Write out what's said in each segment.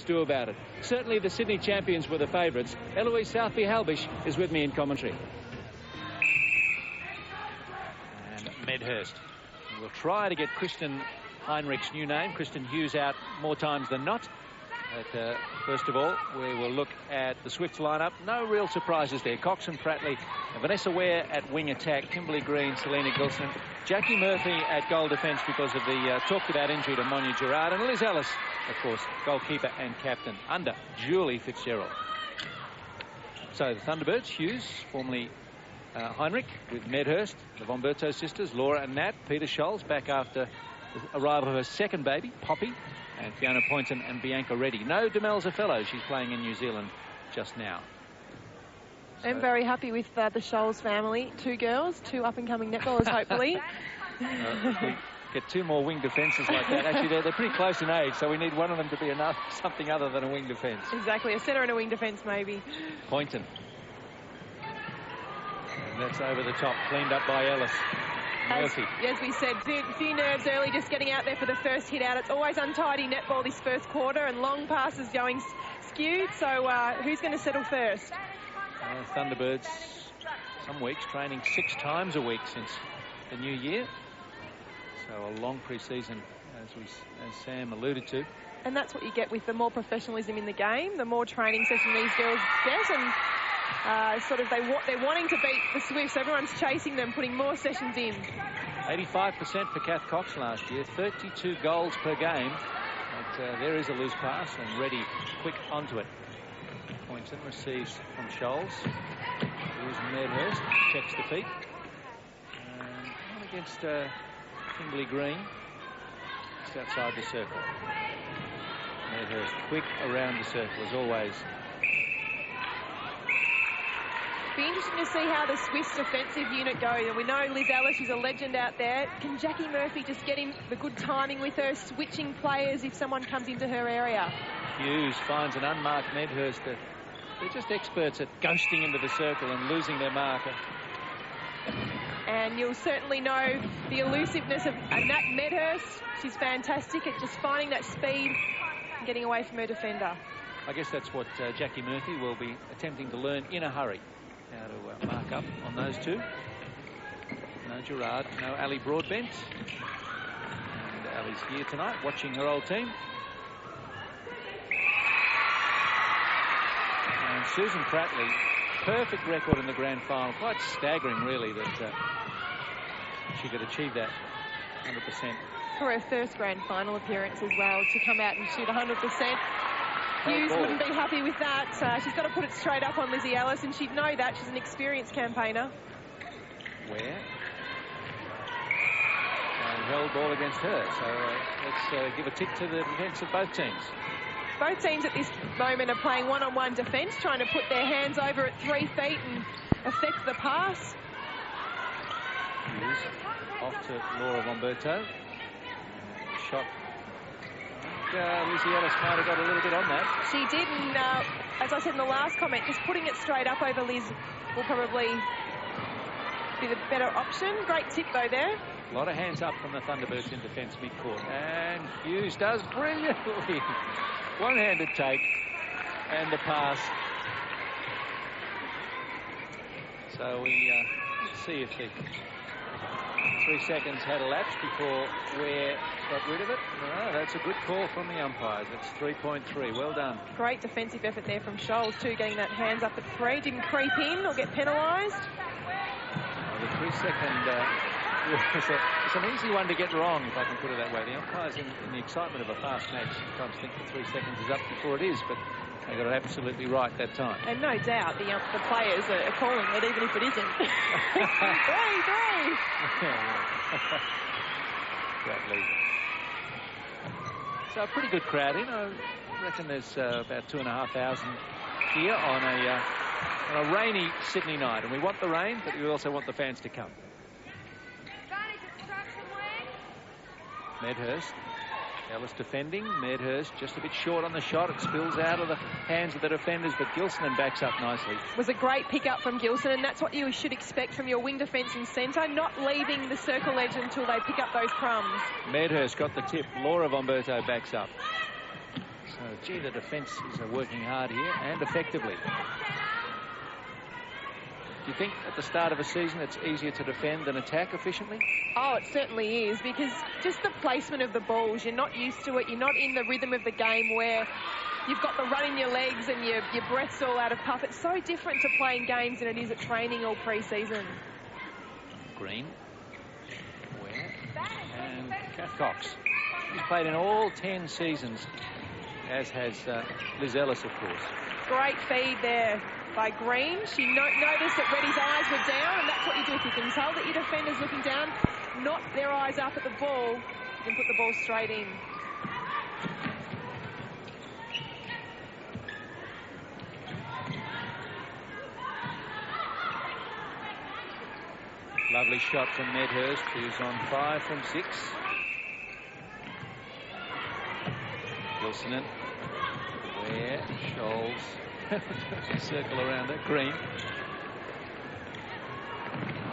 Swifts do about it. Certainly the Sydney champions were the favourites. Eloise Southby-Halbish is with me in commentary. And Medhurst will try to get Kristen Heinrich's new name, Kristen Hughes, out more times than not. But first of all, we will look at the Swifts lineup. No real surprises there. Cox and Pratley, Vanessa Ware at wing attack, Kimberly Green, Selena Gilson, Jackie Murphy at goal defence because of the talked about injury to Monia Gerard, and Liz Ellis, of course, goalkeeper and captain under Julie Fitzgerald. So the Thunderbirds, Hughes, formerly Heinrich, with Medhurst, the Von Berto sisters, Laura and Nat, Peter Scholes back after the arrival of her second baby, Poppy, and Fiona Poynton and Bianca Reddy. No Demelza Fellow, she's playing in New Zealand just now. So I'm very happy with the Scholes family. 2 girls, 2 up-and-coming netballers, hopefully. We get 2 more wing defences like that. Actually, they're pretty close in age, so we need one of them to be something other than a wing defence. Exactly, a centre and a wing defence, maybe. Poynton. And that's over the top, cleaned up by Ellis. Murphy. As we said, few nerves early, just getting out there for the first hit out. It's always untidy netball this first quarter, and long passes going skewed. So who's going to settle first? Thunderbirds, some weeks training 6 times a week since the new year. So a long pre-season, as Sam alluded to. And that's what you get with the more professionalism in the game, the more training session these girls get, and they're wanting to beat the Swifts. Everyone's chasing them, putting more sessions in. 85% for Kath Cox last year, 32 goals per game. But there is a loose pass, and Reddy quick onto it. Poynton receives from Scholes. Here's Medhurst, checks the feet. And against Kimberly Green, just outside the circle. Medhurst quick around the circle as always. Be interesting to see how the Swifts defensive unit goes. And we know Liz Ellis, she's a legend out there. Can Jackie Murphy just get in the good timing with her, switching players if someone comes into her area? Hughes finds an unmarked Medhurst. They're just experts at ghosting into the circle and losing their marker. And you'll certainly know the elusiveness of Nat Medhurst. She's fantastic at just finding that speed and getting away from her defender. I guess that's what Jackie Murphy will be attempting to learn in a hurry. How to mark up on those 2. No Gerard, no Ali Broadbent. And Ali's here tonight watching her old team. And Susan Pratley, perfect record in the grand final. Quite staggering, really, that she could achieve that 100%. For her first grand final appearance as well, to come out and shoot 100%. Hughes wouldn't be happy with that. She's got to put it straight up on Lizzie Ellis, and she'd know that. She's an experienced campaigner. Where? And held ball against her. So let's give a tip to the defence of both teams. Both teams at this moment are playing one-on-one defence, trying to put their hands over at 3 feet and affect the pass. Hughes off to Laura Von Berto. Shot. Lizzie Ellis might have got a little bit on that. She did, and as I said in the last comment, just putting it straight up over Liz will probably be the better option. Great tip, though, there. A lot of hands up from the Thunderbirds in defence mid-court. And Hughes does brilliantly. One-handed take and the pass. So we see if the 3 seconds had elapsed before Ware got rid of it. No, that's a good call from the umpires. It's 3.3. Well done. Great defensive effort there from Scholes too, getting that hands up at 3. Didn't creep in or get penalised. The 3-second it's an easy one to get wrong, if I can put it that way. The umpires, in the excitement of a fast match, sometimes think the 3 seconds is up before it is, but they got it absolutely right that time. And no doubt the players are calling it, even if it isn't. 3. Bradley. So a pretty good crowd in. I reckon there's about 2,500 here on a rainy Sydney night. And we want the rain, but we also want the fans to come. Medhurst. Ellis defending. Medhurst just a bit short on the shot. It spills out of the hands of the defenders, but Gilson backs up nicely. It was a great pick-up from Gilson, and that's what you should expect from your wing defence and centre, not leaving the circle edge until they pick up those crumbs. Medhurst got the tip. Laura Von Berto backs up. So, gee, the defence is working hard here and effectively. Do you think at the start of a season it's easier to defend than attack efficiently? Oh, it certainly is, because just the placement of the balls, you're not used to it. You're not in the rhythm of the game where you've got the run in your legs and your breath's all out of puff. It's so different to playing games than it is at training or pre-season. Green. Ware. And Kath Cox. She's played in all 10 seasons, as has Liz Ellis, of course. Great feed there by Green. She noticed that Reddy's eyes were down, and that's what you do. If you can tell that your defender's looking down, not their eyes up at the ball, you can put the ball straight in. Lovely shot from Medhurst, who's on 5 from 6. Wilsonen, Ware, Scholes, circle around it, Green.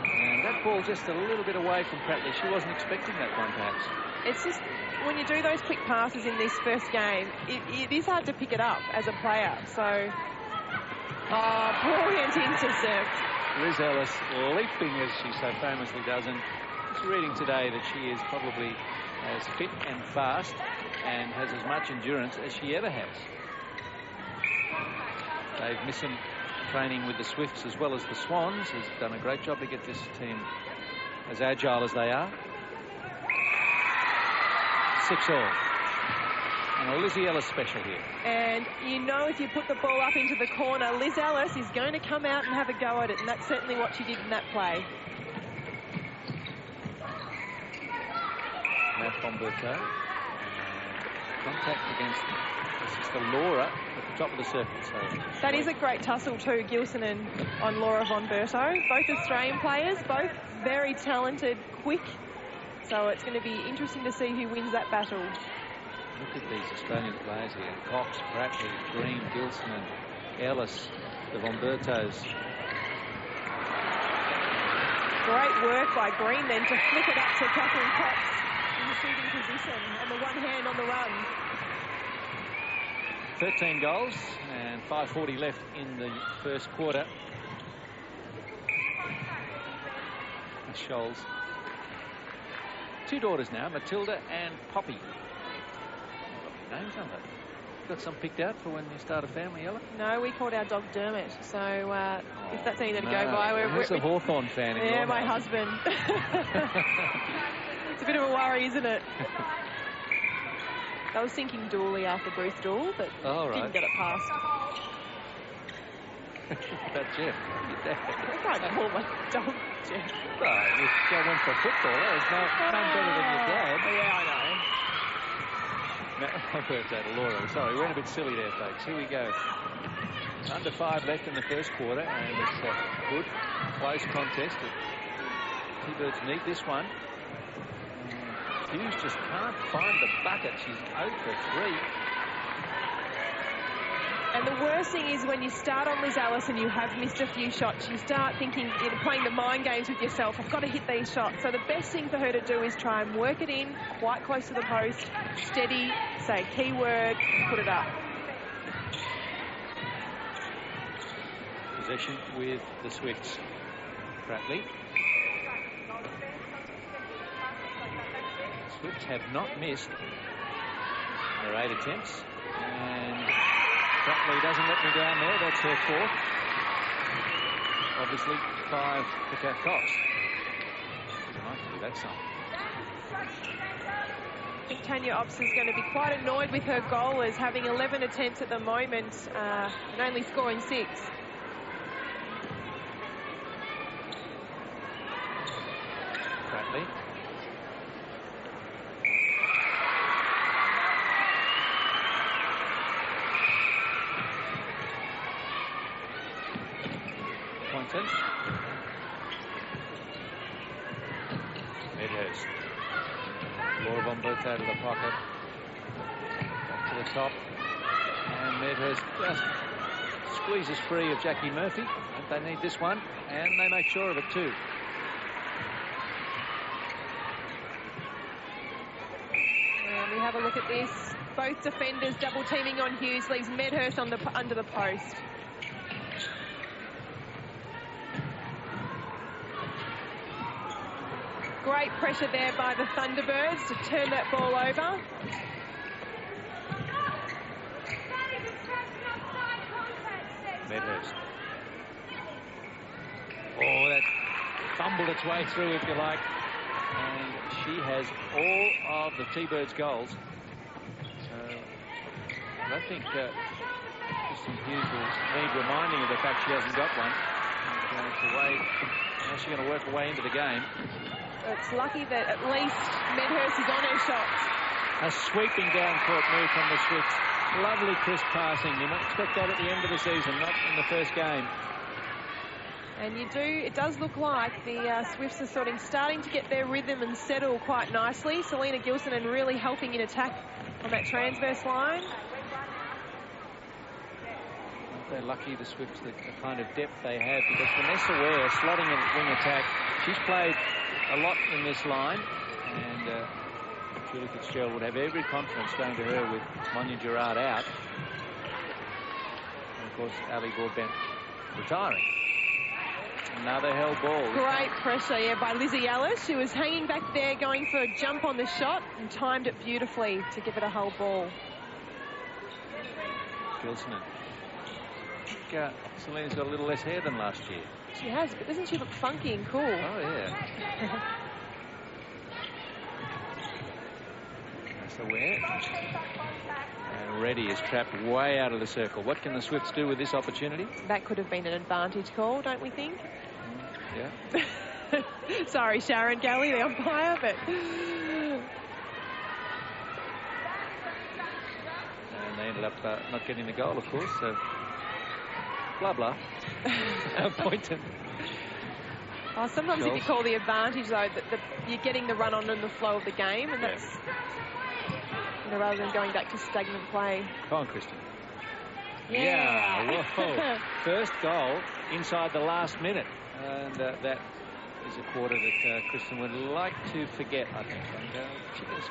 And that ball just a little bit away from Prattley. She wasn't expecting that one, perhaps. It's just, when you do those quick passes in this first game, it is hard to pick it up as a player. So, brilliant intercept. Liz Ellis leaping as she so famously does, and just reading today that she is probably as fit and fast and has as much endurance as she ever has. Dave Misson, training with the Swifts as well as the Swans, has done a great job to get this team as agile as they are. 6-all. And a Lizzie Ellis special here. And you know, if you put the ball up into the corner, Liz Ellis is going to come out and have a go at it, and that's certainly what she did in that play. Matt Bomberto. Contact against, this is the Laura at the top of the circle. So that is a great tussle too, Gilsonen on Laura von Berto. Both Australian players, both very talented, quick. So it's going to be interesting to see who wins that battle. Look at these Australian players here. Cox, Prattley, Green, Gilsonen, Ellis, the von Bertos. Great work by Green then to flick it up to Catherine Cox in the shooting position and the one hand on the run. 13 goals and 5:40 left in the first quarter. Scholes. 2 daughters now, Matilda and Poppy. Names on that. Got some picked out for when you start a family, Ella? No, we called our dog Dermot. So if that's anything to go by, we're a Hawthorn fan. Yeah, my husband. It's a bit of a worry, isn't it? I was thinking Dooley after Bruce Dool, but didn't get it past. That's Jeff. I can't call my dog Jeff. Well, if I went for football, there's none better than your dad. Yeah, I know. I burst out of Laura. Sorry, we went a bit silly there, folks. Here we go. Under 5 left in the first quarter, and it's a good, close contest. The T-Birds need this one. Hughes just can't find the bucket. She's 0 for 3. And the worst thing is when you start on Liz Ellis and you have missed a few shots, you start thinking, playing the mind games with yourself. I've got to hit these shots. So the best thing for her to do is try and work it in quite close to the post, steady, say keyword, put it up. Possession with the Swifts. Prattley. Swifts have not missed their 8 attempts. And Prattley doesn't let me down there. That's her 4th. Obviously, 5 for Kath Cox. Doesn't like to do that song. I think Tanya Ops is going to be quite annoyed with her goalers, having 11 attempts at the moment and only scoring 6. Prattley. Pointed. Medhurst. Laura von Berto out of the pocket. Back to the top. And Medhurst just squeezes free of Jackie Murphy. And they need this one. And they make sure of it too. And we have a look at this. both defenders double teaming on Hughes, leaves Medhurst on under the post. Great pressure there by the Thunderbirds to turn that ball over. Medhurst. Oh, that fumbled its way through, if you like. And she has all of the T-Birds' goals. So I don't think Kristen Hughes will need reminding of the fact she hasn't got one. It's away. Now she's going to work her way into the game. It's lucky that at least Medhurst is on her shots. A sweeping down-court move from the Swifts. Lovely crisp passing. You might expect that at the end of the season, not in the first game. And it does look like the Swifts are starting to get their rhythm and settle quite nicely. Selena Gilson and really helping in attack on that transverse line. They're lucky, the Swifts, the kind of depth they have, because Vanessa Ware slotting in wing attack. She's played a lot in this line, and Julie Fitzgerald would have every confidence going to her with Monia Gerard out. And of course, Ali Broadbent retiring. Another held ball. Great pressure, yeah, by Lizzie Ellis. She was hanging back there, going for a jump on the shot, and timed it beautifully to give it a whole ball. Gilson. Selena's got a little less hair than last year. She has, but doesn't she look funky and cool? Oh, yeah. That's aware. And Reddy is trapped way out of the circle. What can the Swifts do with this opportunity? That could have been an advantage call, don't we think? Yeah. Sorry, Sharon Galley, the umpire, but... And they ended up not getting the goal, of course, so... Blah, blah. Pointon. Oh, sometimes if you call the advantage, though, that you're getting the run on in the flow of the game, and that's, rather than going back to stagnant play. Come on, Kristen. Yeah. Whoa. First goal inside the last minute. And that is a quarter that Kristen would like to forget, I think. And she can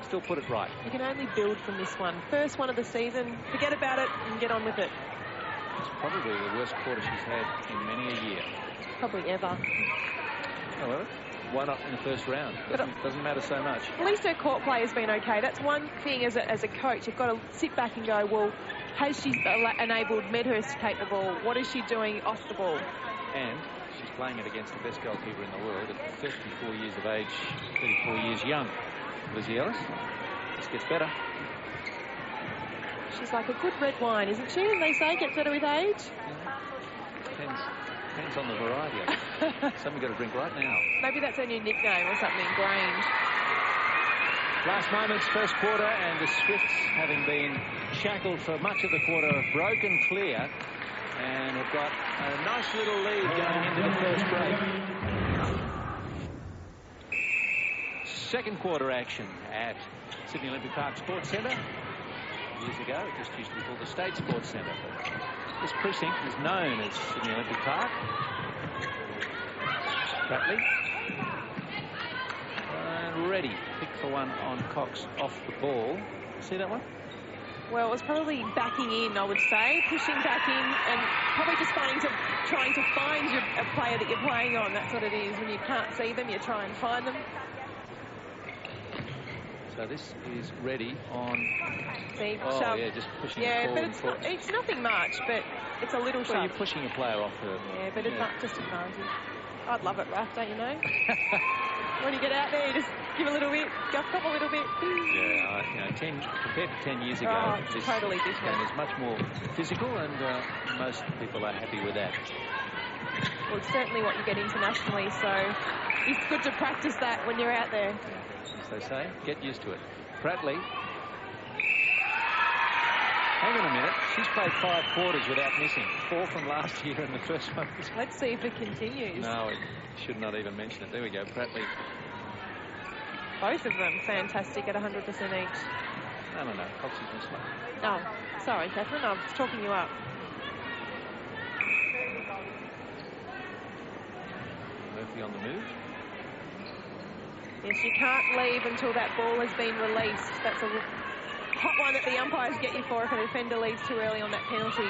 still put it right. You can only build from this one. First one of the season. Forget about it and get on with it. It's probably the worst quarter she's had in many a year. Probably ever. Oh, well, why not in the first round? Doesn't matter so much. At least her court play has been okay. That's one thing as a coach. You've got to sit back and go, well, has she enabled Medhurst to take the ball? What is she doing off the ball? And she's playing it against the best goalkeeper in the world at 34 years of age, 34 years young. Lizzie Ellis. This gets better. She's like a good red wine, isn't she? And they say gets better with age. Depends on the variety of it. Something got to drink right now. Maybe that's her new nickname or something, Grange. Last moments, first quarter, and the Swifts, having been shackled for much of the quarter, have broken clear and have got a nice little lead going into the first break. Second quarter action at Sydney Olympic Park Sports Centre. Years ago, it just used to be called the State Sports Centre. But this precinct is known as Sydney Olympic Park. Bradley. And Reddy. Pick for one on Cox off the ball. See that one? Well, it was probably backing in, I would say. Pushing back in and probably just trying to find a player that you're playing on. That's what it is. When you can't see them, you try and find them. So this is Reddy on... See, oh, shove. Yeah, just pushing it forward. But it's nothing much, but it's a little shove. Well, you're pushing a player off her. Yeah, but it's not just advantage. I'd love it, Raph, don't you know? When you get out there, you just give a little bit, guff up a little bit. Yeah, compared to 10 years ago, it's this totally different. game is much more physical, and most people are happy with that. Well, it's certainly what you get internationally, so it's good to practice that when you're out there. As they say, get used to it. Pratley. Hang on a minute. She's played 5 quarters without missing. 4 from last year and the first one. Let's see if it continues. No, it should not even mention it. There we go, Pratley. Both of them fantastic at 100% each. No. Cox is slow. Oh, sorry, Catherine. I was talking you up. Murphy on the move. Yes, you can't leave until that ball has been released. That's hot one that the umpires get you for if a defender leaves too early on that penalty.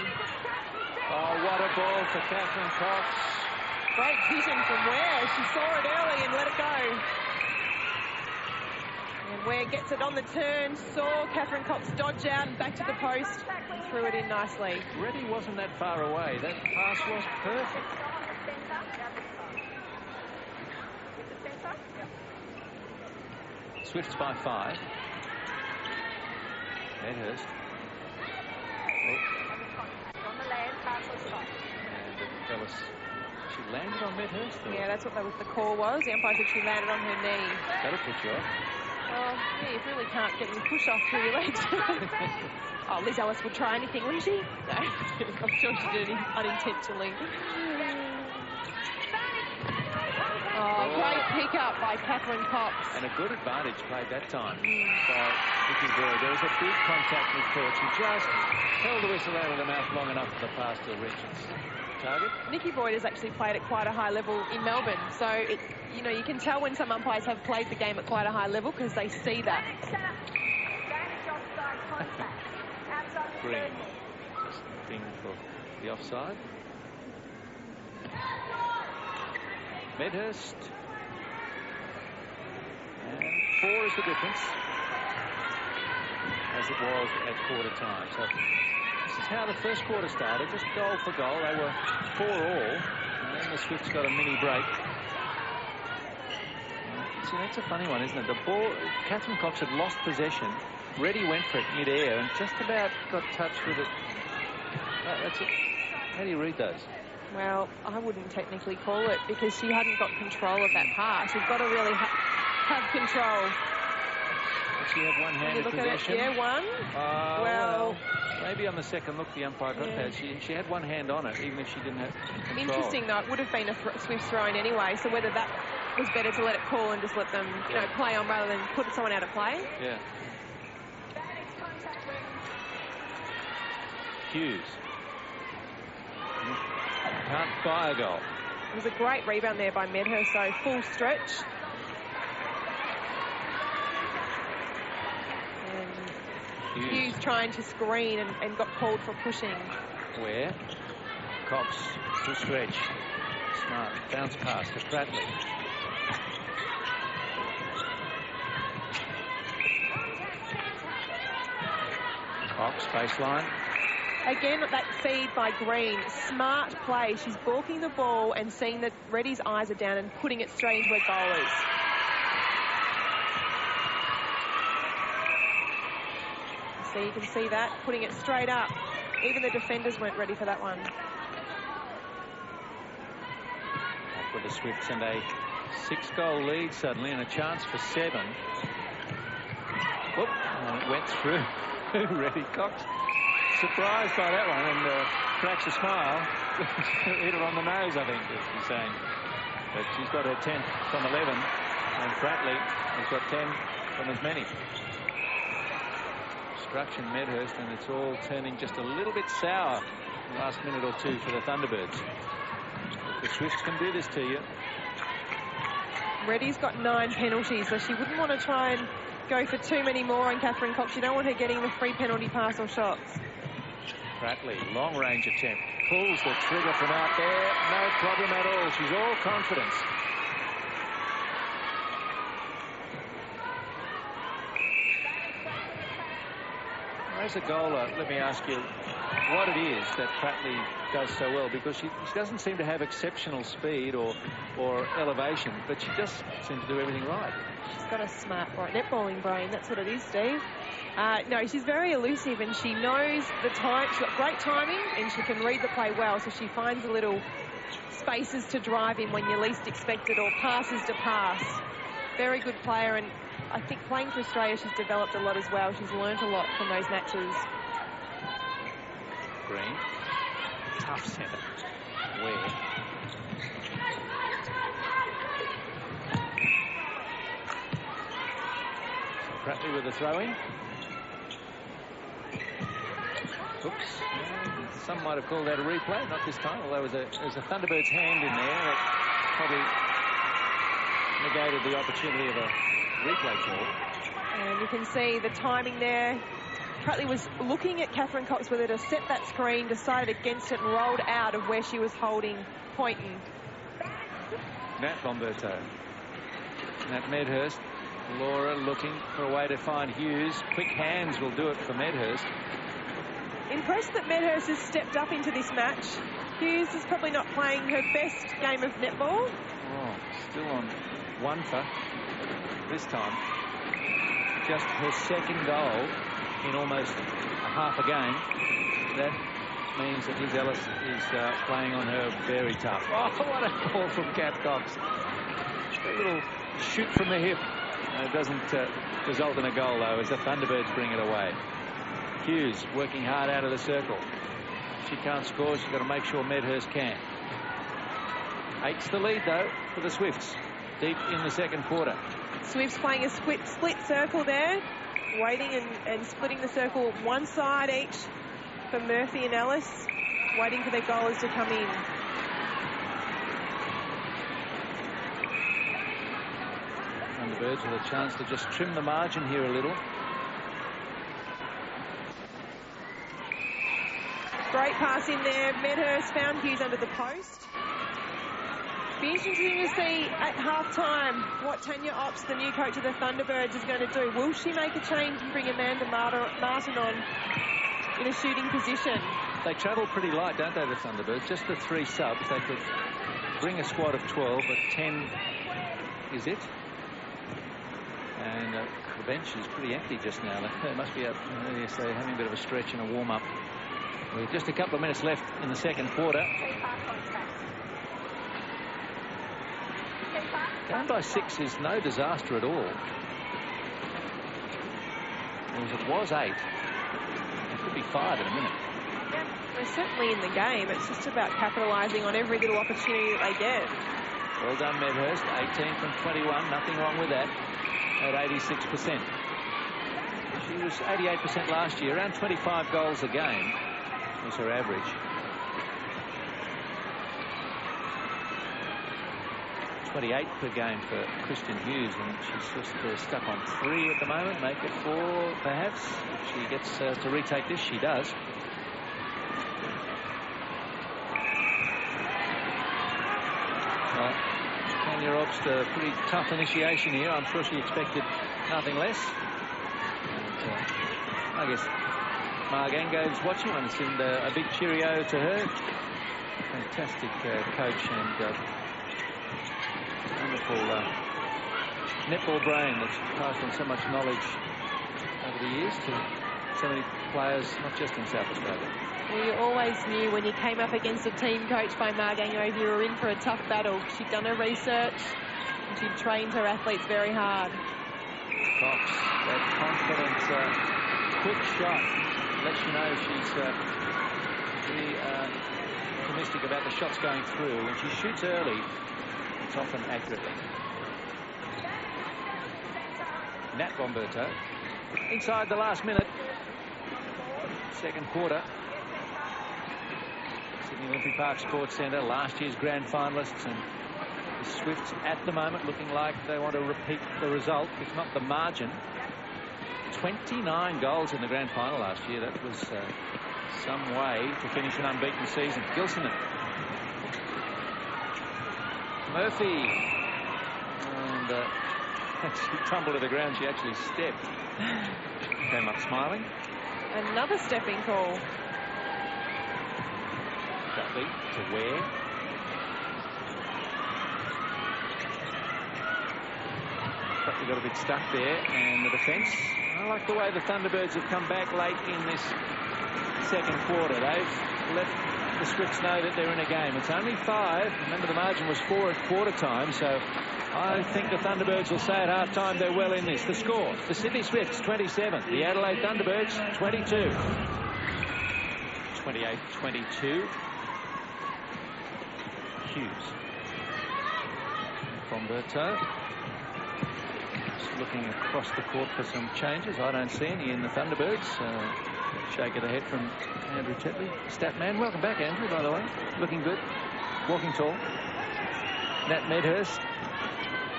Oh, what a ball for Catherine Cox. Great vision from Ware. She saw it early and let it go. And Ware gets it on the turn, saw Catherine Cox dodge out and back to the post and threw it in nicely. Reddy wasn't that far away. That pass was perfect. Swifts by 5. Medhurst. And Ellis, she landed on Medhurst? Or? Yeah, that's what the call was. The umpire said she landed on her knee. That'll put you off. Well, yeah, you really can't get any push off through your legs. Oh, Liz Ellis would try anything, wouldn't she? No, I'm sure she did it unintentionally. Oh, great pick-up by Catherine Cox. And a good advantage played that time by Nikki Boyd. There was a big contact with Court. She just held the whistle out of the mouth long enough for the pass to reach its target. Nikki Boyd has actually played at quite a high level in Melbourne. So, you know, you can tell when some umpires have played the game at quite a high level because they see that. Green. Just thing for the offside. Medhurst. And 4 is the difference, as it was at quarter time. So this is how the first quarter started, just goal for goal. They were 4 all, and then the Swifts got a mini break. See, that's a funny one, isn't it? The ball, Catherine Cox had lost possession. Reddy went for it mid-air and just about got touched with it. That's it. How do you read those? Well, I wouldn't technically call it because she hadn't got control of that pass. You've got to really have control. Did she have one-handed possession? Yeah, one. Well, maybe on the second look the umpire got that. She had one hand on it, even if she didn't have control. Interesting, though. It would have been a Swifts throw-in anyway, so whether that was better to let it call and just let them, you know, play on rather than put someone out of play. Yeah. Hughes. Can't buy a goal. It was a great rebound there by Medhurst, so full stretch. And Hughes trying to screen and got called for pushing. Where? Cox, full stretch. Smart. Bounce pass to Pratley. Cox, baseline. Again, that feed by Green. Smart play. She's balking the ball and seeing that Reddy's eyes are down and putting it straight into her goal is. So you can see that, putting it straight up. Even the defenders weren't ready for that one. That for the Swifts and a 6-goal lead suddenly and a chance for 7. Whoop, and it went through Reddy Cox. Surprised by that one and cracks a smile. Hit her on the nose, I think, she's saying. But she's got her 10th from 11, and Pratley has got 10 from as many. Destruction Medhurst, and it's all turning just a little bit sour in the last minute or two for the Thunderbirds. If the Swifts can do this to you. Reddy's got 9 penalties, so she wouldn't want to try and go for too many more on Catherine Cox. You don't want her getting the free penalty pass or shots. Pratley, long range attempt, pulls the trigger from out there, no problem at all. She's all confidence. As a goaler, let me ask you what it is that Pratley does so well, because she doesn't seem to have exceptional speed or elevation, but she just seems to do everything right. She's got a smart netballing brain. That's what it is, Steve. No, she's very elusive and she knows the time. She's got great timing and she can read the play well, so she finds the little spaces to drive in when you least expect it, or passes to pass. Very good player, and I think playing for Australia she's developed a lot as well. She's learnt a lot from those matches. Green. Tough centre. Where? Pratley with a throw-in. Oops. Some might have called that a replay. Not this time, although there was a Thunderbird's hand in there that probably negated the opportunity of a replay call. And you can see the timing there. Pratley was looking at Catherine Cox whether to set that screen, decided against it and rolled out of where she was holding Poynton. Nat Bomberto. Nat Medhurst. Laura looking for a way to find Hughes. Quick hands will do it for Medhurst. Impressed that Medhurst has stepped up into this match. Hughes is probably not playing her best game of netball. Oh, still on one for this time. Just her second goal in almost a half a game. That means that Liz Ellis is playing on her very tough. Oh, what a ball from Cat Cox. A little shoot from the hip. It doesn't result in a goal, though, as the Thunderbirds bring it away. Hughes working hard out of the circle. She can't score. She's got to make sure Medhurst can. 8's the lead, though, for the Swifts. Deep in the second quarter. Swifts playing a split circle there. Waiting and splitting the circle one side each for Murphy and Ellis. Waiting for their goalers to come in. Thunderbirds with a chance to just trim the margin here a little. Great pass in there. Medhurst found Hughes under the post. Be interesting to see at half-time what Tanya Ops, the new coach of the Thunderbirds, is going to do. Will she make a change and bring Amanda Martin on in a shooting position? They travel pretty light, don't they, the Thunderbirds? Just the 3 subs. They could bring a squad of 12, but 10 is it. And the bench is pretty empty just now. They must be out, yes, they're having a bit of a stretch and a warm-up. With just a couple of minutes left in the second quarter. Down by 6 is no disaster at all. Whereas it was 8. It could be 5 in a minute. Yeah, they're certainly in the game. It's just about capitalising on every little opportunity that they get. Well done, Medhurst. 18 from 21. Nothing wrong with that. At 86%. She was 88% last year. Around 25 goals a game was her average. 28 per game for Christian Hughes, and she's just stuck on 3 at the moment. Make it 4, perhaps. If she gets to retake this, she does. Well, Tanya Obst, a pretty tough initiation here. I'm sure she expected nothing less. And, I guess Marg Ango's watching and send a big cheerio to her. Fantastic coach and wonderful netball brain that's passed on so much knowledge over the years to so many players, not just in South Australia. Well, you always knew when you came up against a team coached by Marg Ango, you were in for a tough battle. She'd done her research and she'd trained her athletes very hard. Cox, that confident, quick shot lets you know she's pretty optimistic about the shots going through. When she shoots early, it's often accurately. Nat Bomberto inside the last minute. Second quarter. Sydney Olympic Park Sports Centre, last year's grand finalists, and the Swifts at the moment looking like they want to repeat the result, if not the margin. 29 goals in the grand final last year. That was some way to finish an unbeaten season. Gilson. Murphy. And she tumbled to the ground. She actually stepped. Came up smiling. Another stepping call. Duffy to Ware. Duffy got a bit stuck there. And the defence. I like the way the Thunderbirds have come back late in this second quarter. They've let the Swifts know that they're in a game. It's only 5. Remember, the margin was 4 at quarter time, so I think the Thunderbirds will say at half time they're well in this. The score, the Sydney Swifts 27, the Adelaide Thunderbirds 22. 28-22. Hughes. Bomberto. Just looking across the court for some changes. I don't see any in the Thunderbirds. Shake of the head from Andrew Tetley. Statman, welcome back, Andrew, by the way. Looking good. Walking tall. Nat Medhurst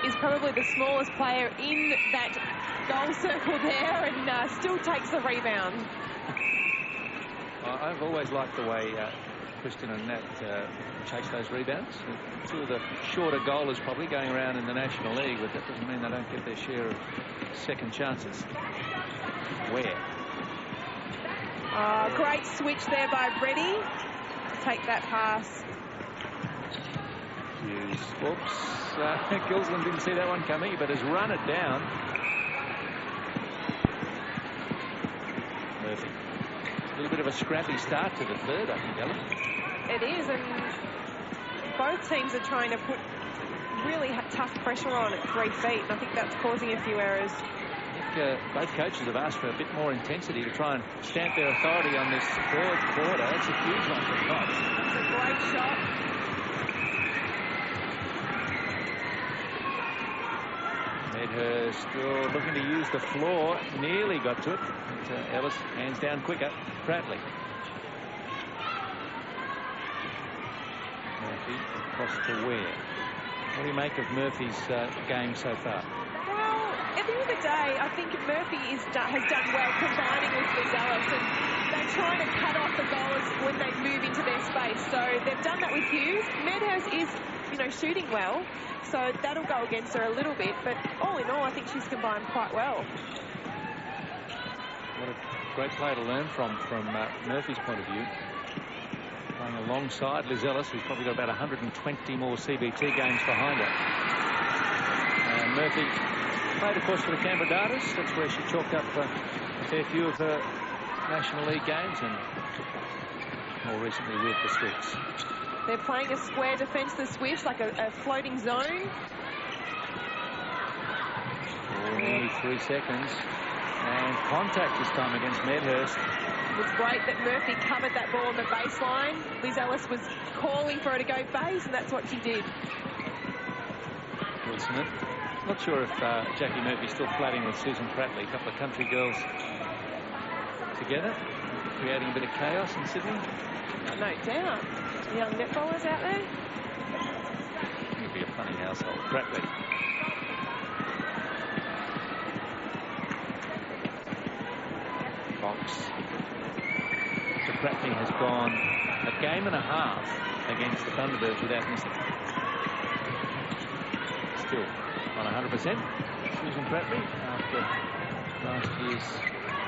is probably the smallest player in that goal circle there and still takes the rebound. I've always liked the way Kristen and Nat chase those rebounds. Two of the shorter goalers probably going around in the National League, but that doesn't mean they don't get their share of second chances. Where? Great switch there by Brady. Take that pass. Hughes. Oops. Gilsland didn't see that one coming, but has run it down. Murphy. A little bit of a scrappy start to the third, I think, Ellen. It is, and both teams are trying to put really tough pressure on at 3 feet, and I think that's causing a few errors. I think both coaches have asked for a bit more intensity to try and stamp their authority on this third quarter. That's a huge one for Cox. That's a great shot. Medhurst still looking to use the floor. Nearly got to it. But, Ellis hands down quicker. Pratley. Murphy across to Ware. What do you make of Murphy's game so far? Well, at the end of the day, I think Murphy has done well combining with Liz Ellis, and they're trying to cut off the goals when they move into their space. So they've done that with Hughes. Medhurst is, shooting well, so that'll go against her a little bit. But all in all, I think she's combined quite well. What a great play to learn from Murphy's point of view. Playing alongside Liz Ellis, who's probably got about 120 more CBT games behind her. Murphy played, of course, for the Canberra Darters. That's where she chalked up a fair few of her National League games, and more recently with the Swifts. They're playing a square defence, the Swifts, like a floating zone. Nearly 3 seconds. And contact this time against Medhurst. It was great that Murphy covered that ball on the baseline. Liz Ellis was calling for her to go base, and that's what she did. Will Smith. Not sure if Jackie Murphy's still flatting with Susan Pratley. A couple of country girls together, creating a bit of chaos in Sydney. No doubt. Young netballers out there. It'll be a funny household. Pratley. Fox. So Pratley has gone a game and a half against the Thunderbirds without missing. Still on 100%. Susan Pratley after last year's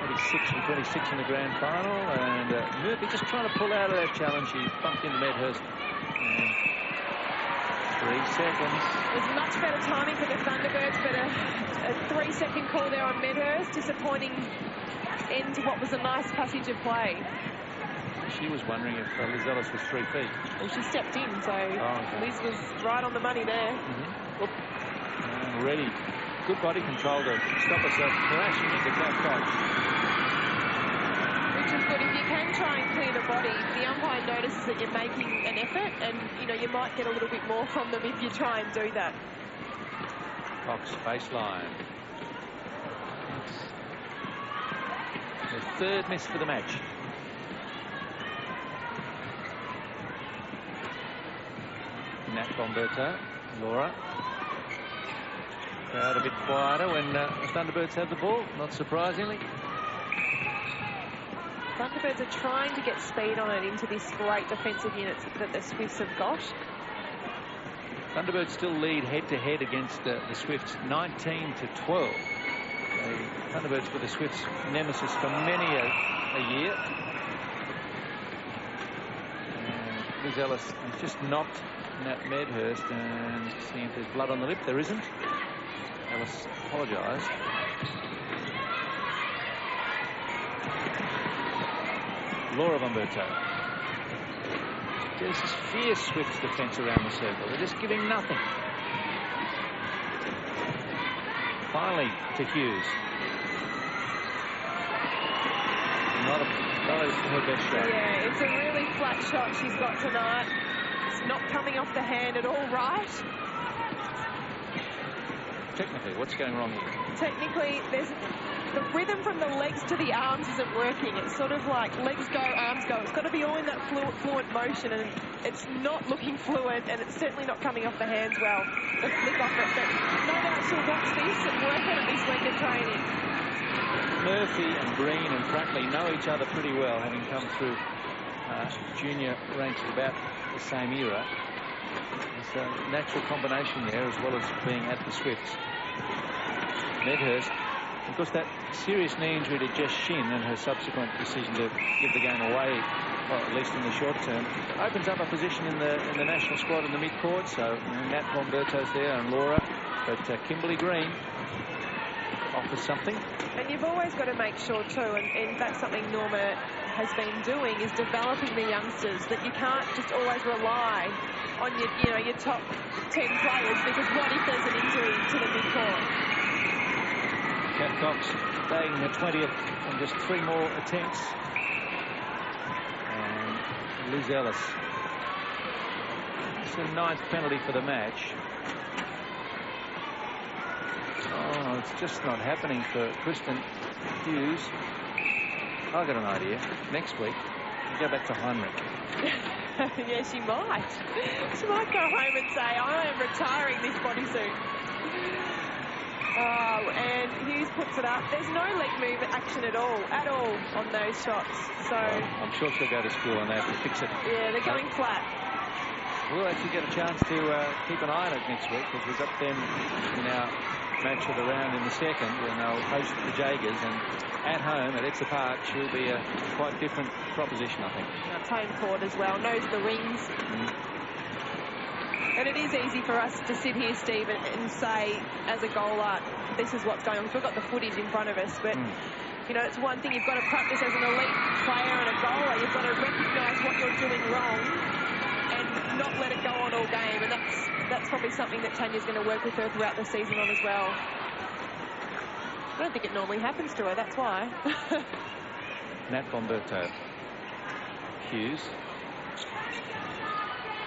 26 and 26 in the grand final, and Murphy just trying to pull out of that challenge. She bumped into Medhurst. And 3 seconds. It was much better timing for the Thunderbirds, but a 3-second call there on Medhurst. Disappointing end to what was a nice passage of play. She was wondering if Liz Ellis was 3 feet. Well, she stepped in, so okay. Liz was right on the money there. And ready. Good body control to stop herself crashing into Cat Fox. Which is good. If you can try and clear the body, the umpire notices that you're making an effort, and you might get a little bit more from them if you try and do that. Fox baseline. The third miss for the match. Nat Bomberto, Laura. Crowd a bit quieter when the Thunderbirds have the ball, not surprisingly. Thunderbirds are trying to get speed on it into this great defensive unit that the Swifts have got. Thunderbirds still lead head-to-head against the Swifts 19-12. The Thunderbirds were the Swifts' nemesis for many a year. And Liz Ellis has just knocked Nat Medhurst, and seeing if there's blood on the lip. There isn't. Ellis apologised. Laura Bomberto. There's this fierce Swifts defence around the circle. They're just giving nothing. Finally to Hughes. Not her best shot. Yeah, it's a really flat shot she's got tonight. It's not coming off the hand at all right. Technically, what's going wrong here? Technically, there's the rhythm from the legs to the arms isn't working. It's sort of like legs go, arms go. It's got to be all in that fluent motion, and it's not looking fluent, and it's certainly not coming off the hands well. The flick off it, but no doubt she'll watch this and work on it this week in training. Murphy and Green and Pratley know each other pretty well, having come through junior ranks at about the same era. There's a natural combination there, as well as being at the Swifts. Medhurst, of course, that serious knee injury to Jess Shin and her subsequent decision to give the game away, well, at least in the short term, opens up a position in the national squad in the mid-court. So Nat Bomberto's there and Laura, but Kimberly Green offers something. And you've always got to make sure too, and that's something Norma has been doing, is developing the youngsters, that you can't just always rely on your top 10 players, because what if there's an injury to the mid-court? Kat Cox bagging her 20th and just 3 more attempts. And Liz Ellis. It's the 9th penalty for the match. Oh, it's just not happening for Kristen Hughes. I've got an idea. Next week, go back to Heinrich. Yeah, she might. She might go home and say, I am retiring this bodysuit. Oh, and Hughes puts it up. There's no leg move action at all on those shots. So well, I'm sure she'll go to school on that and fix it. Yeah, they're going flat. We'll actually get a chance to keep an eye on it next week, because we've got them in our match of the round in the second, when they'll host the Jaegers, and at home at Etzer Park she'll be a quite different proposition, I think. Home court as well, knows the rings. And it is easy for us to sit here, Steve, and say, as a goaler, this is what's going on, because we've got the footage in front of us, but you know, it's one thing you've got to practice as an elite player and a goaler. You've got to recognise what you're doing wrong and not let it go on all game, and that's probably something that Tanya's going to work with her throughout the season on as well. I don't think it normally happens to her, that's why. Nat Bomberto. Hughes.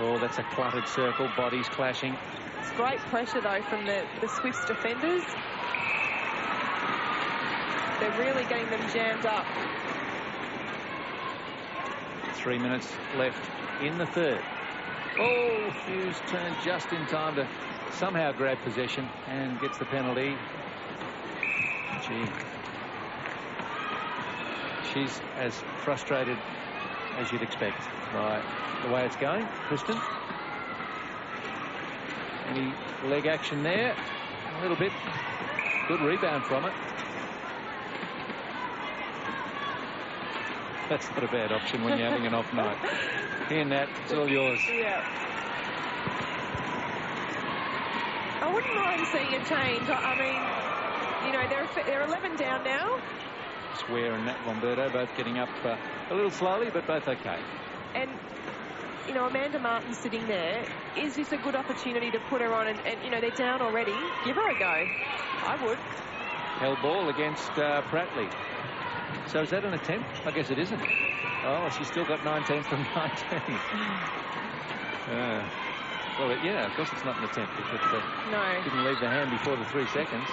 Oh, that's a cluttered circle, bodies clashing. It's great pressure, though, from the Swifts defenders. They're really getting them jammed up. 3 minutes left in the third. Oh, Hughes turned just in time to somehow grab possession and gets the penalty. Gee. She's as frustrated as you'd expect by the way it's going. Kristen? Any leg action there? A little bit. Good rebound from it. That's not a bad option when you're having an off night. Here, Nat, it's all yours. Yeah. I wouldn't mind seeing a change. I mean, you know, they're 11 down now. Swear and Nat Bomberto both getting up a little slowly, but both okay. And, you know, Amanda Martin's sitting there. Is this a good opportunity to put her on? And you know, they're down already. Give her a go. I would. Held ball against Pratley. So is that an attempt? I guess it isn't. Oh, she's still got 19 from 19. Well, yeah, of course it's not an attempt, because it didn't leave the hand before the 3 seconds.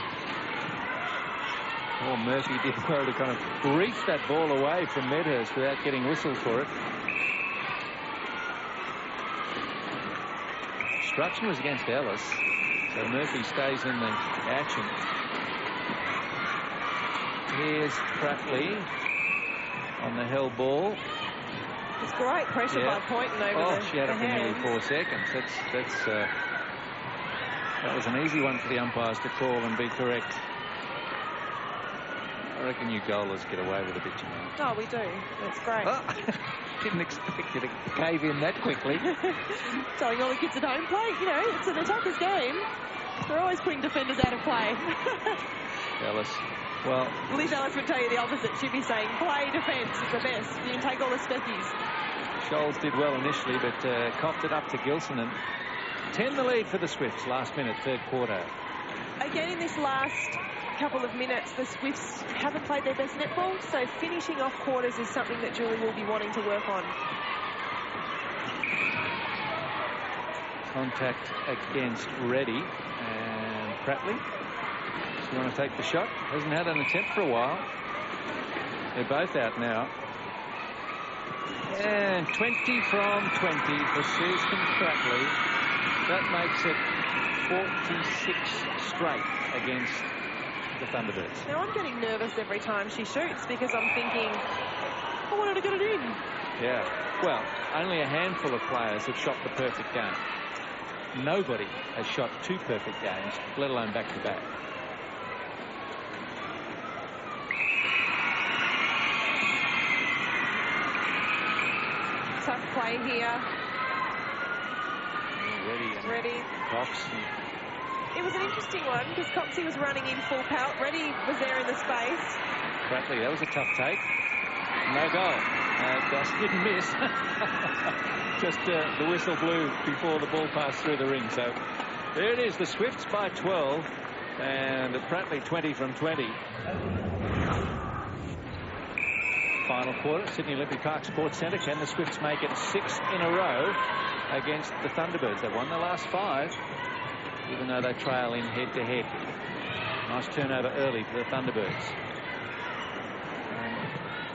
Oh, Murphy did well to kind of reach that ball away from Medhurst without getting whistled for it. Obstruction was against Ellis, so Murphy stays in the action. Here's Pratley on the held ball. It's great pressure by Poynton over she had it for nearly 4 seconds. That was an easy one for the umpires to call and be correct. I reckon you goalers get away with a bit too much. Oh, we do. That's great. Oh, didn't expect you to cave in that quickly. Telling all the kids at home, play, you know, it's an attacker's game. They're always putting defenders out of play. Ellis. Well, Liz Ellis would tell you the opposite. She'd be saying, play defence is the best. You can take all the speckies. Scholes did well initially, but copped it up to Gilson, and 10 the lead for the Swifts. Last minute, third quarter. Again, in this last couple of minutes, the Swifts haven't played their best netball, so finishing off quarters is something that Julie will be wanting to work on. Contact against Reddy and Pratley. You want to take the shot? Hasn't had an attempt for a while. They're both out now. And 20 from 20 for Susan Pratley. That makes it 46 straight against the Thunderbirds. Now I'm getting nervous every time she shoots because I'm thinking, I wanted to get it in. Yeah. Well, only a handful of players have shot the perfect game. Nobody has shot 2 perfect games, let alone back-to-back. Tough play here. Ready. Cox. It was an interesting one because Coxie was running in full pelt. Reddy was there in the space. Pratley, that was a tough take. No goal. Just didn't miss. Just the whistle blew before the ball passed through the ring. So there it is, the Swifts by 12 and Pratley 20 from 20. Final quarter, Sydney Olympic Park Sports Centre. Can the Swifts make it 6 in a row against the Thunderbirds? They've won the last 5, even though they trail in head-to-head. Nice turnover early for the Thunderbirds.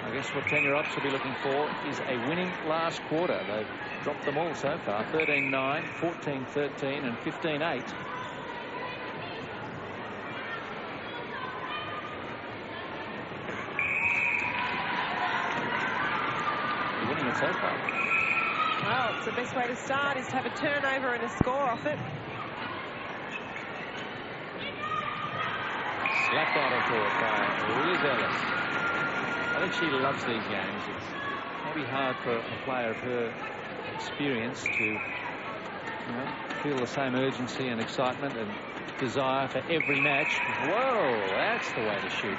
I guess what Tanya Ops will be looking for is a winning last quarter. They've dropped them all so far. 13-9, 14-13 and 15-8. They're winning it so far. Well, it's the best way to start is to have a turnover and a score off it. Slap bottle for it by Liz Ellis. I think she loves these games. It's maybe hard for a player of her experience to feel the same urgency and excitement and desire for every match. Whoa, that's the way to shoot.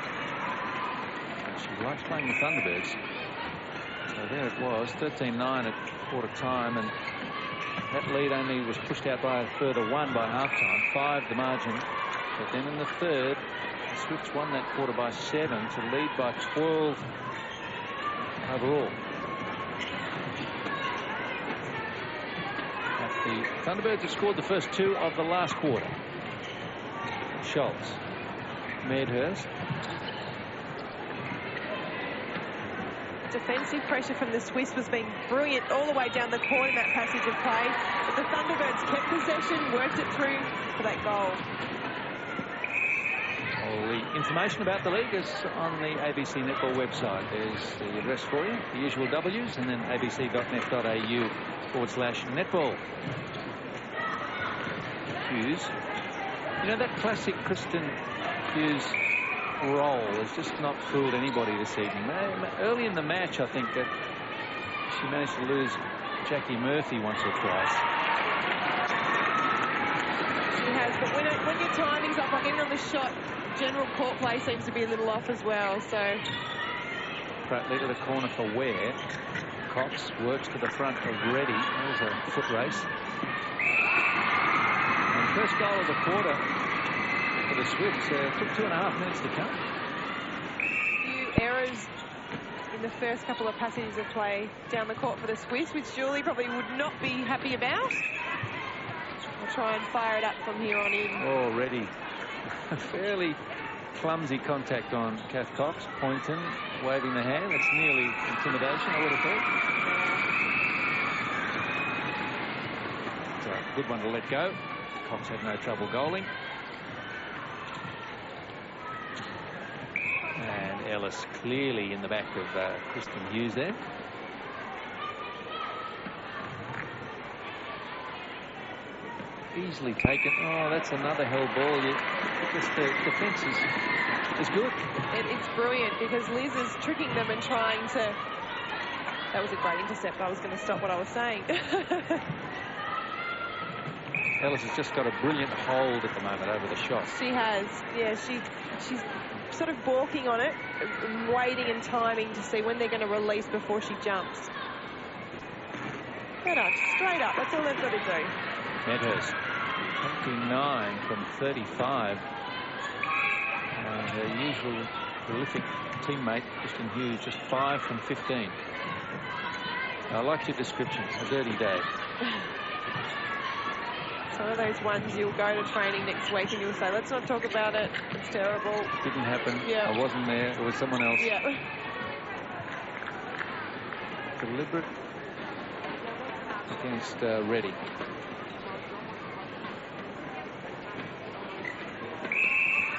And she likes playing the Thunderbirds. So there it was, 13-9 at quarter time, and that lead only was pushed out by a further 1 by halftime. 5 the margin, but then in the third, the Swifts won that quarter by 7 to lead by 12 overall. The Thunderbirds have scored the first 2 of the last quarter. Schultz, Medhurst. Defensive pressure from the Swiss was being brilliant all the way down the court in that passage of play. But the Thunderbirds kept possession, worked it through for that goal. All the information about the league is on the ABC Netball website. There's the address for you, the usual W's, and then abc.net.au/netball. Hughes. You know, that classic Kristen Hughes role has just not fooled anybody this evening. Early in the match, I think that she managed to lose Jackie Murphy once or twice. She has, but when your timing's up, like even on the shot, general court play seems to be a little off as well. So Pratley to the corner for Ware. Cox works to the front of Reddy. There's a foot race. And first goal of the quarter for the Swifts. Took 2.5 minutes to come. A few errors in the first couple of passages of play down the court for the Swiss, which Julie probably would not be happy about. I'll try and fire it up from here on in. Oh, Reddy. Fairly clumsy contact on Kath Cox. Poynton waving the hand. That's nearly intimidation, I would have thought. It's a good one to let go. Cox had no trouble goaling. And Ellis clearly in the back of Kristen Hughes there. Easily taken. Oh, that's another held ball. Just the defence is good. It's brilliant because Liz is tricking them and trying to. That was a great intercept. I was going to stop what I was saying. Ellis has just got a brilliant hold at the moment over the shot. She has. Yeah, she's sort of balking on it, waiting and timing to see when they're going to release before she jumps. Better, straight up. That's all they've got to do. Medhurst, 29 from 35. And her usual prolific teammate, Kristen Hughes, just 5 from 15. I like your description. A dirty day. It's one of those ones you'll go to training next week and you'll say, let's not talk about it. It's terrible. Didn't happen. Yeah. I wasn't there. It was someone else. Yeah. Deliberate against Reddy.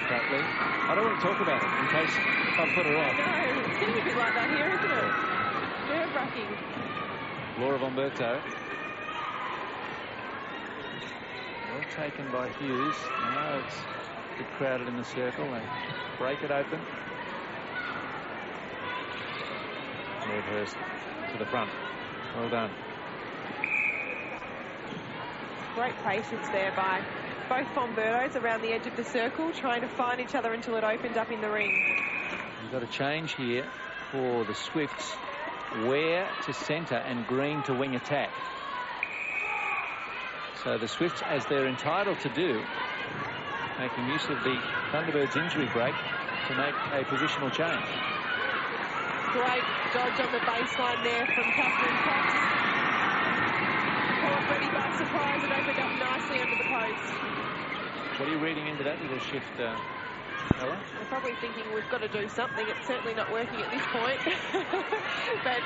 Bradley. I don't want to talk about it in case I put her off. No, it's getting a bit like that here, isn't it? Nerve-wracking. Laura Bomberto. Well taken by Hughes. No, it's a bit crowded in the circle. They break it open. Medhurst to the front. Well done. Great patience there by both Bombertos around the edge of the circle, trying to find each other until it opened up in the ring. You've got a change here for the Swifts. Ware to centre and Green to wing attack. So the Swifts, as they're entitled to do, making use of the Thunderbirds injury break to make a positional change. Great dodge on the baseline there from Catherine Cox. Caught Reddy by surprise and opened up nicely under the post. What are you reading into that little shift, Ella? They're probably thinking we've got to do something. It's certainly not working at this point. But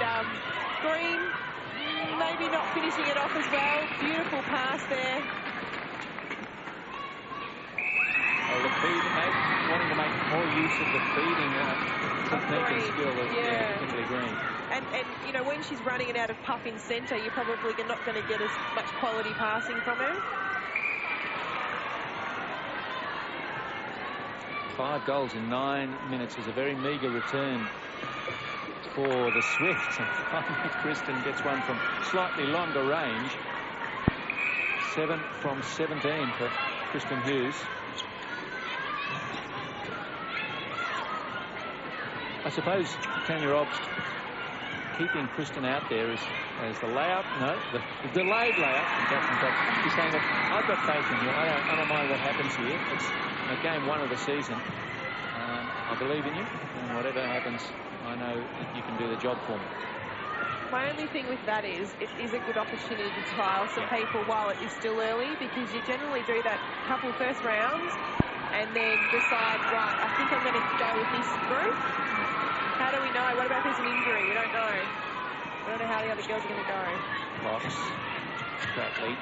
Green maybe not finishing it off as well. Beautiful pass there. Oh, the feed, wanting to make more use of the feeding technique and skill of Kimberly Green. And you know, when she's running it out of puff in centre, you're probably not going to get as much quality passing from her. 5 goals in 9 minutes is a very meagre return for the Swifts. And finally, Kristen gets one from slightly longer range. 7 from 17 for Kristen Hughes. I suppose Tanya Robbs keeping Kristen out there as the layup. No, the delayed layup. She's saying, look, I've got faith in you. I don't mind what happens here. It's game 1 of the season. I believe in you, and whatever happens, I know that you can do the job for me. My only thing with that is, it is a good opportunity to trial some people while it is still early, because you generally do that couple first rounds and then decide, right, I think I'm going to go with this group. How do we know? What about if there's an injury? We don't know. We don't know how the other girls are going to go. Fox, Bradley.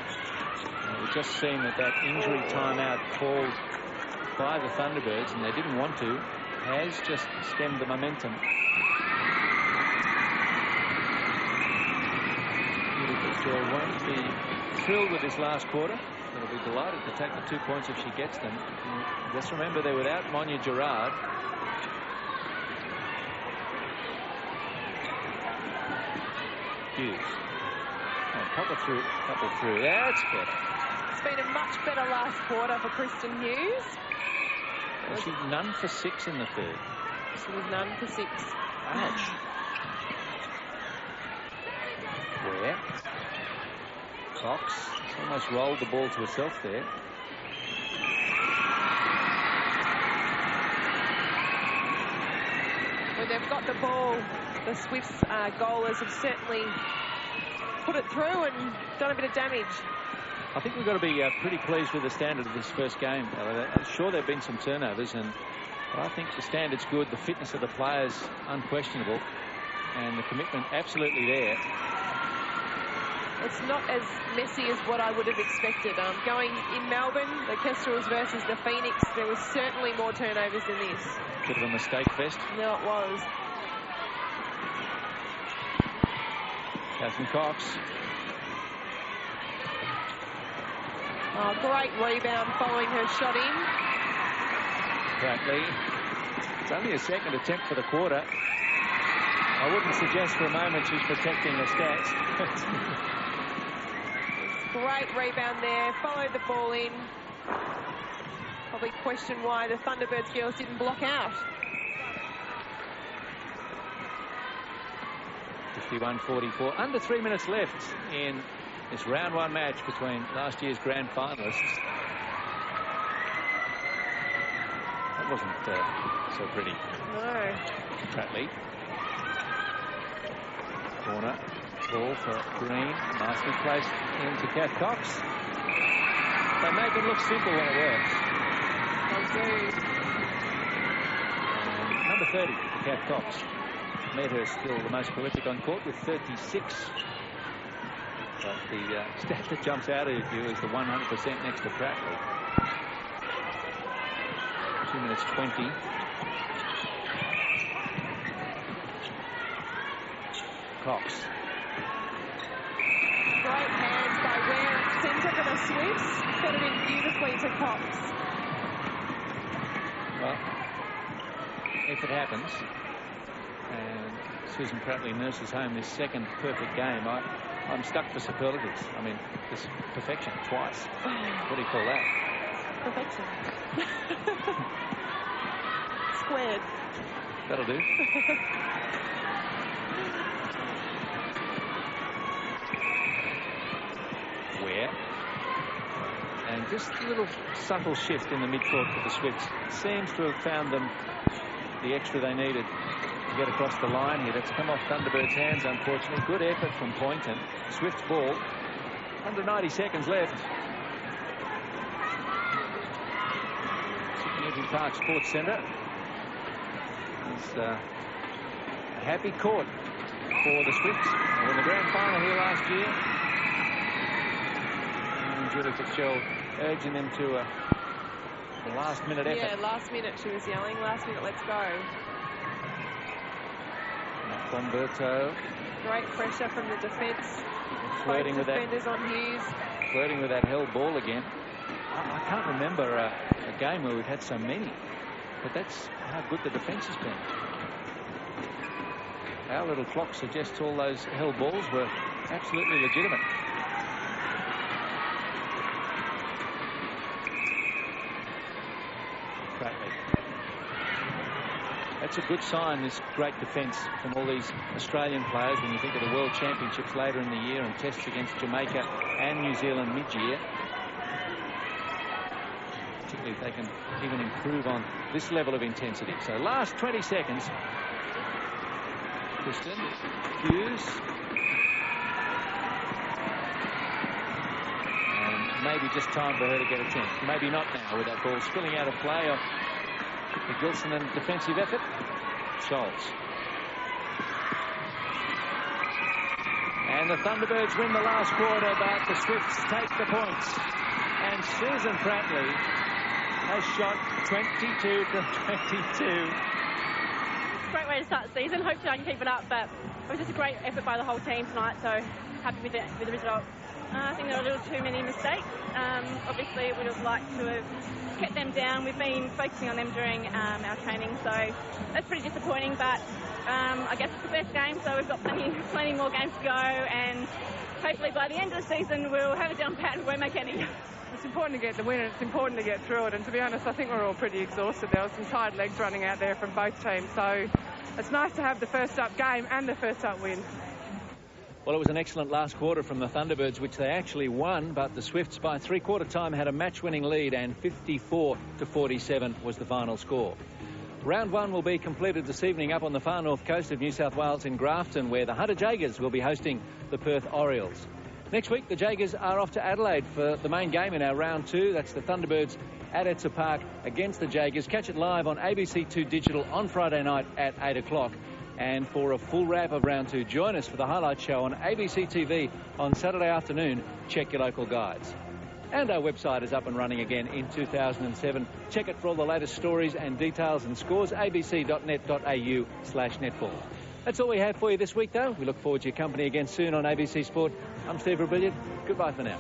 We've just seen that injury timeout called by the Thunderbirds, and they didn't want to, has just stemmed the momentum. Jewel won't be thrilled with this last quarter. They'll be delighted to take the 2 points if she gets them. And just remember, they're without Monia Gerard. Hughes. Couple through. That's better. It's been a much better last quarter for Kristen Hughes. Well, she's none for 6 in the third. She was none for 6. Ouch. Where? Cox almost rolled the ball to herself there. When they've got the ball, the Swifts goalers have certainly put it through and done a bit of damage. I think we've got to be pretty pleased with the standard of this first game. Sure, there have been some turnovers, but I think the standard's good. The fitness of the players unquestionable, and the commitment absolutely there. It's not as messy as what I would have expected. Going in Melbourne, the Kestrels versus the Phoenix, there was certainly more turnovers than this. Bit of a mistake fest. No, it was. Catherine Cox. Oh, great rebound following her shot in. Bradley. It's only a second attempt for the quarter. I wouldn't suggest for a moment she's protecting her stats. Great rebound there. Followed the ball in. Probably question why the Thunderbirds girls didn't block out. 51-44. Under 3 minutes left in this round 1 match between last year's grand finalists. That wasn't so pretty. No. Pratley. Corner. Ball for Green. Nicely placed into Kath Cox. They make it look simple when it works. They do. Number 30, the Cat Cox. Medhurst still the most prolific on court with 36. But the stat that jumps out at you is the 100% next to Pratley. 2 minutes 20. Cox. Great hands by Ware at centre for the Swifts. Got it in beautifully to Cox. Well, if it happens, and Susan Pratley nurses home this second perfect game, I'm stuck for superlatives. I mean, this perfection twice. What do you call that? Perfection. Squared. That'll do. Where? And just a little subtle shift in the midcourt for the Swifts seems to have found them the extra they needed to get across the line here. That's come off Thunderbird's hands, unfortunately. Good effort from Poynton. Swift ball. Under 90 seconds left. Sydney Park Sports Centre. It's a happy court for the Swifts. They won the grand final here last year. And Julie Fitzgerald urging them to a last-minute effort. Yeah, last minute she was yelling. Last minute, let's go. Bomberto. Great pressure from the defence. Flirting with defenders on Hughes. Flirting with that held ball again. I can't remember a game where we've had so many, but that's how good the defence has been. Our little clock suggests all those held balls were absolutely legitimate. Pratley. That's a good sign, this great defence from all these Australian players when you think of the World Championships later in the year and tests against Jamaica and New Zealand mid-year. Particularly if they can even improve on this level of intensity. So last 20 seconds. Kristen Hughes. And maybe just time for her to get a 10. Maybe not now with that ball spilling out of play off the Gilson and defensive effort. Scholz. And the Thunderbirds win the last quarter, but the Swifts take the points. And Susan Pratley has shot 22 from 22. Great way to start the season. Hopefully I can keep it up, but it was just a great effort by the whole team tonight, so happy with the result. I think there were a little too many mistakes. Obviously, we would have liked to have kept them down. We've been focusing on them during our training, so that's pretty disappointing, but I guess it's the best game, so we've got plenty more games to go, and hopefully by the end of the season we'll have a down pat and won't make any. It's important to get the win, and it's important to get through it, and to be honest, I think we're all pretty exhausted. There were some tired legs running out there from both teams, so it's nice to have the first up game and the first up win. Well, it was an excellent last quarter from the Thunderbirds, which they actually won, but the Swifts by three-quarter time had a match-winning lead, and 54-47 was the final score. Round one will be completed this evening up on the far north coast of New South Wales in Grafton, where the Hunter Jaegers will be hosting the Perth Orioles. Next week, the Jaegers are off to Adelaide for the main game in our round two. That's the Thunderbirds at Etzer Park against the Jaegers. Catch it live on ABC2 Digital on Friday night at 8 o'clock. And for a full wrap of round two, join us for the highlight show on ABC TV on Saturday afternoon. Check your local guides. And our website is up and running again in 2007. Check it for all the latest stories and details and scores, abc.net.au/netball. That's all we have for you this week, though. We look forward to your company again soon on ABC Sport. I'm Steve Rebellion. Goodbye for now.